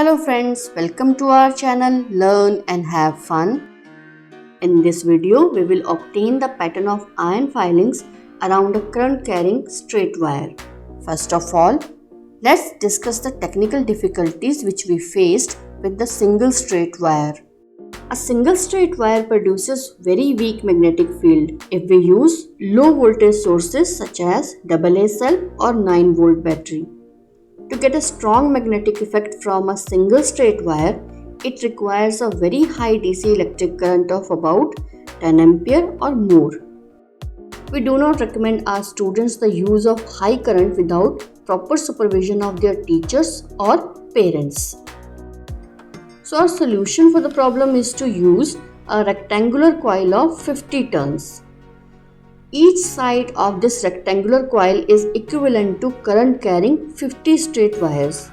Hello friends, welcome to our channel Learn and Have Fun. In this video, we will obtain the pattern of iron filings around a current carrying straight wire. First of all, let's discuss the technical difficulties which we faced with the single straight wire. A single straight wire produces very weak magnetic field if we use low voltage sources such as AA cell or 9 volt battery. To get a strong magnetic effect from a single straight wire, it requires a very high DC electric current of about 10 ampere or more. We do not recommend our students the use of high current without proper supervision of their teachers or parents. So our solution for the problem is to use a rectangular coil of 50 turns. Each side of this rectangular coil is equivalent to current carrying 50 straight wires.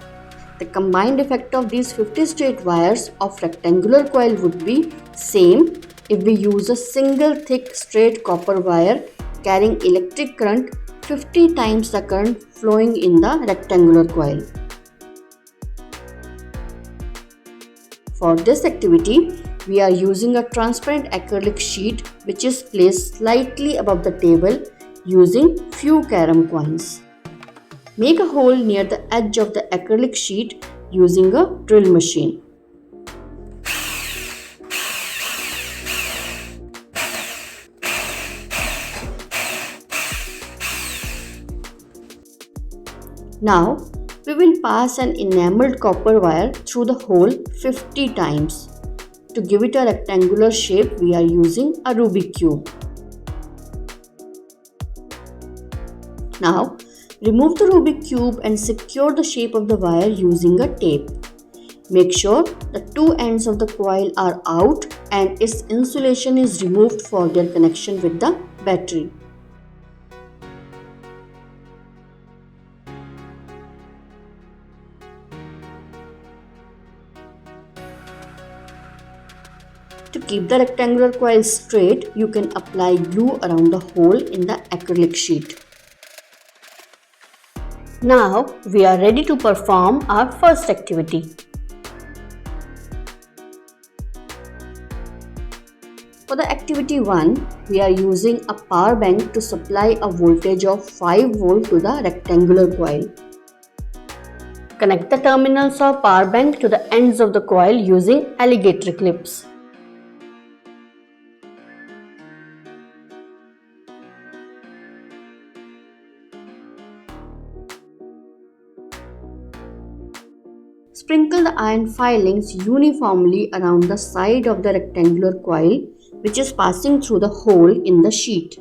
The combined effect of these 50 straight wires of rectangular coil would be same if we use a single thick straight copper wire carrying electric current 50 times the current flowing in the rectangular coil. For this activity, we are using a transparent acrylic sheet which is placed slightly above the table using few carom coins. Make a hole near the edge of the acrylic sheet using a drill machine. Now, we will pass an enameled copper wire through the hole 50 times. To give it a rectangular shape, we are using a Rubik cube. Now, remove the Rubik cube and secure the shape of the wire using a tape. Make sure the two ends of the coil are out and its insulation is removed for their connection with the battery. To keep the rectangular coil straight, you can apply glue around the hole in the acrylic sheet. Now, we are ready to perform our first activity. For the activity 1, we are using a power bank to supply a voltage of 5 volt to the rectangular coil. Connect the terminals of power bank to the ends of the coil using alligator clips. Sprinkle the iron filings uniformly around the side of the rectangular coil which is passing through the hole in the sheet.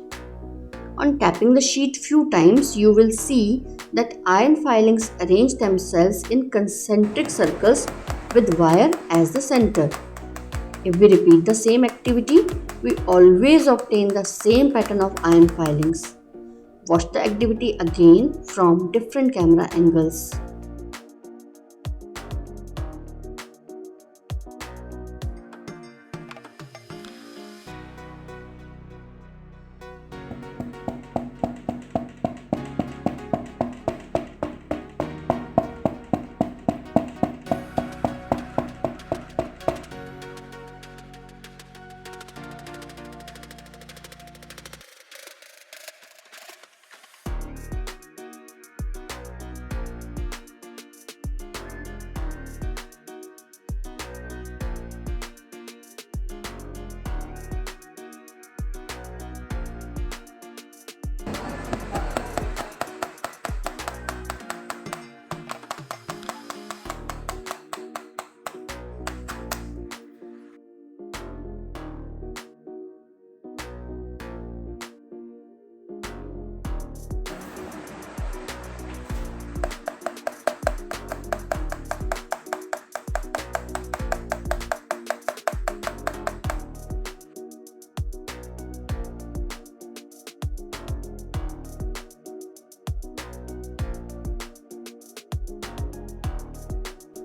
On tapping the sheet few times, you will see that iron filings arrange themselves in concentric circles with wire as the center. If we repeat the same activity, we always obtain the same pattern of iron filings. Watch the activity again from different camera angles.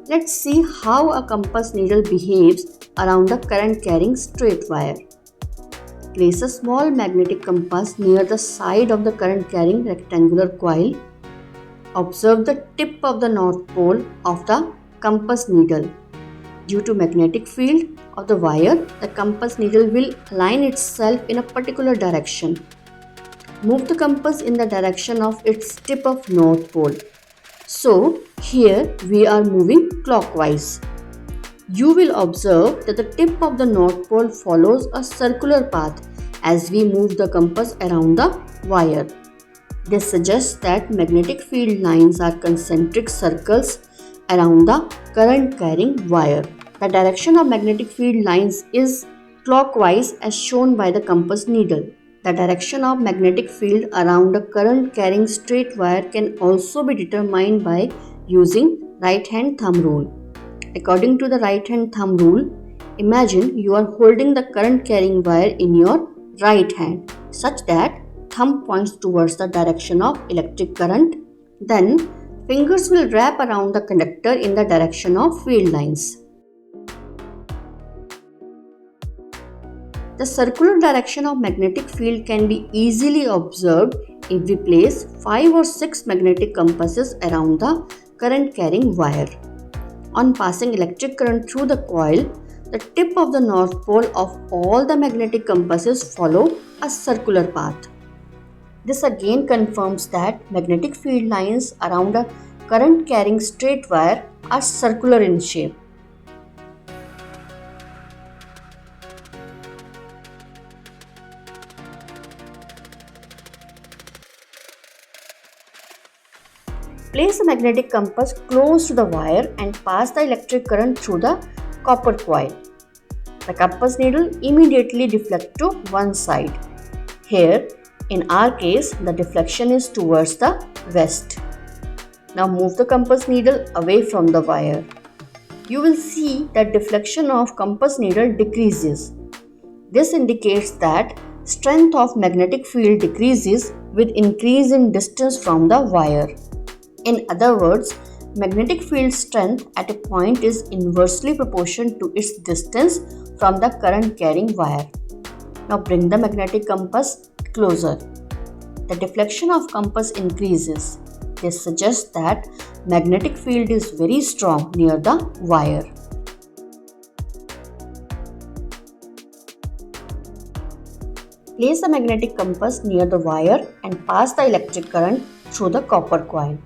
Let's see how a compass needle behaves around a current carrying straight wire. Place a small magnetic compass near the side of the current carrying rectangular coil. Observe the tip of the north pole of the compass needle. Due to magnetic field of the wire, the compass needle will align itself in a particular direction. Move the compass in the direction of its tip of North Pole. So, here we are moving clockwise. You will observe that the tip of the North Pole follows a circular path as we move the compass around the wire. This suggests that magnetic field lines are concentric circles around the current carrying wire. The direction of magnetic field lines is clockwise as shown by the compass needle. The direction of magnetic field around a current carrying straight wire can also be determined by using right hand thumb rule. According to the right hand thumb rule, imagine you are holding the current carrying wire in your right hand such that thumb points towards the direction of electric current. Then fingers will wrap around the conductor in the direction of field lines. The circular direction of magnetic field can be easily observed if we place 5 or 6 magnetic compasses around the current carrying wire. On passing electric current through the coil, the tip of the North Pole of all the magnetic compasses follow a circular path. This again confirms that magnetic field lines around a current carrying straight wire are circular in shape. Place a magnetic compass close to the wire and pass the electric current through the copper coil. The compass needle immediately deflects to one side. Here, in our case, the deflection is towards the west. Now move the compass needle away from the wire. You will see that deflection of compass needle decreases. This indicates that strength of magnetic field decreases with increase in distance from the wire. In other words, magnetic field strength at a point is inversely proportional to its distance from the current carrying wire. Now bring the magnetic compass closer. The deflection of compass increases. This suggests that magnetic field is very strong near the wire. Place a magnetic compass near the wire and pass the electric current through the copper coil.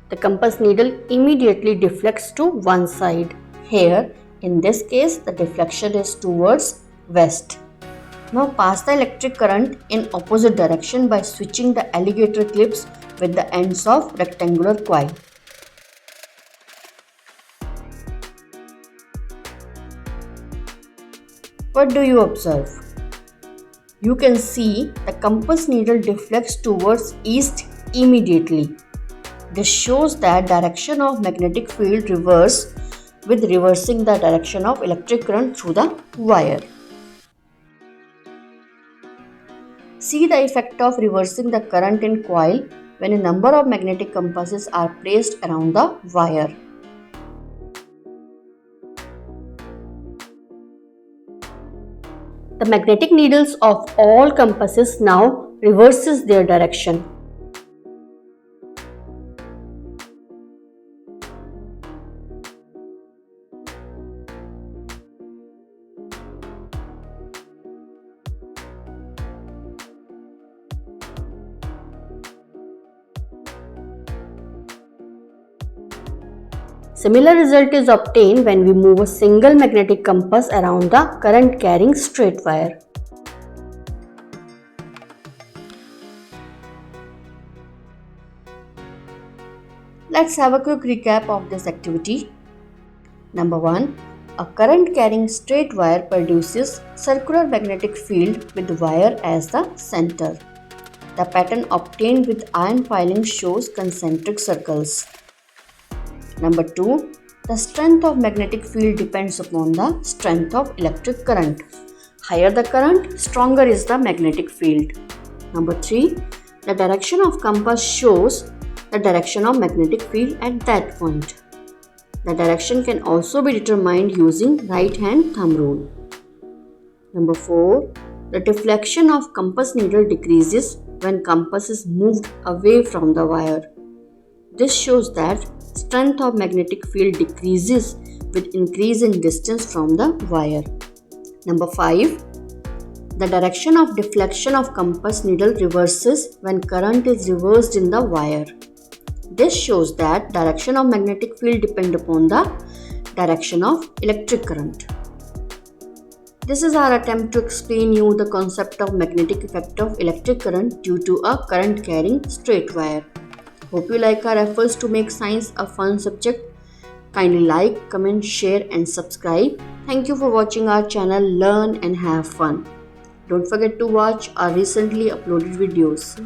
The compass needle immediately deflects to one side. Here, in this case, the deflection is towards west. Now pass the electric current in opposite direction by switching the alligator clips with the ends of rectangular coil. What do you observe? You can see the compass needle deflects towards east immediately. This shows that direction of magnetic field reverse with reversing the direction of electric current through the wire. See the effect of reversing the current in coil when a number of magnetic compasses are placed around the wire. The magnetic needles of all compasses now reverses their direction. Similar result is obtained when we move a single magnetic compass around the current carrying straight wire. Let's have a quick recap of this activity. Number 1. A current carrying straight wire produces circular magnetic field with the wire as the center. The pattern obtained with iron filings shows concentric circles. Number 2. The strength of magnetic field depends upon the strength of electric current. Higher the current, stronger is the magnetic field. Number 3. The direction of compass shows the direction of magnetic field at that point. The direction can also be determined using right hand thumb rule. Number 4. The deflection of compass needle decreases when compass is moved away from the wire. This shows that Strength of magnetic field decreases with increase in distance from the wire. Number 5. The direction of deflection of compass needle reverses when current is reversed in the wire. This shows that direction of magnetic field depends upon the direction of electric current. This is our attempt to explain you the concept of magnetic effect of electric current due to a current carrying straight wire. Hope you like our efforts to make science a fun subject. Kindly like, comment, share and subscribe. Thank you for watching our channel Learn and Have Fun. Don't forget to watch our recently uploaded videos.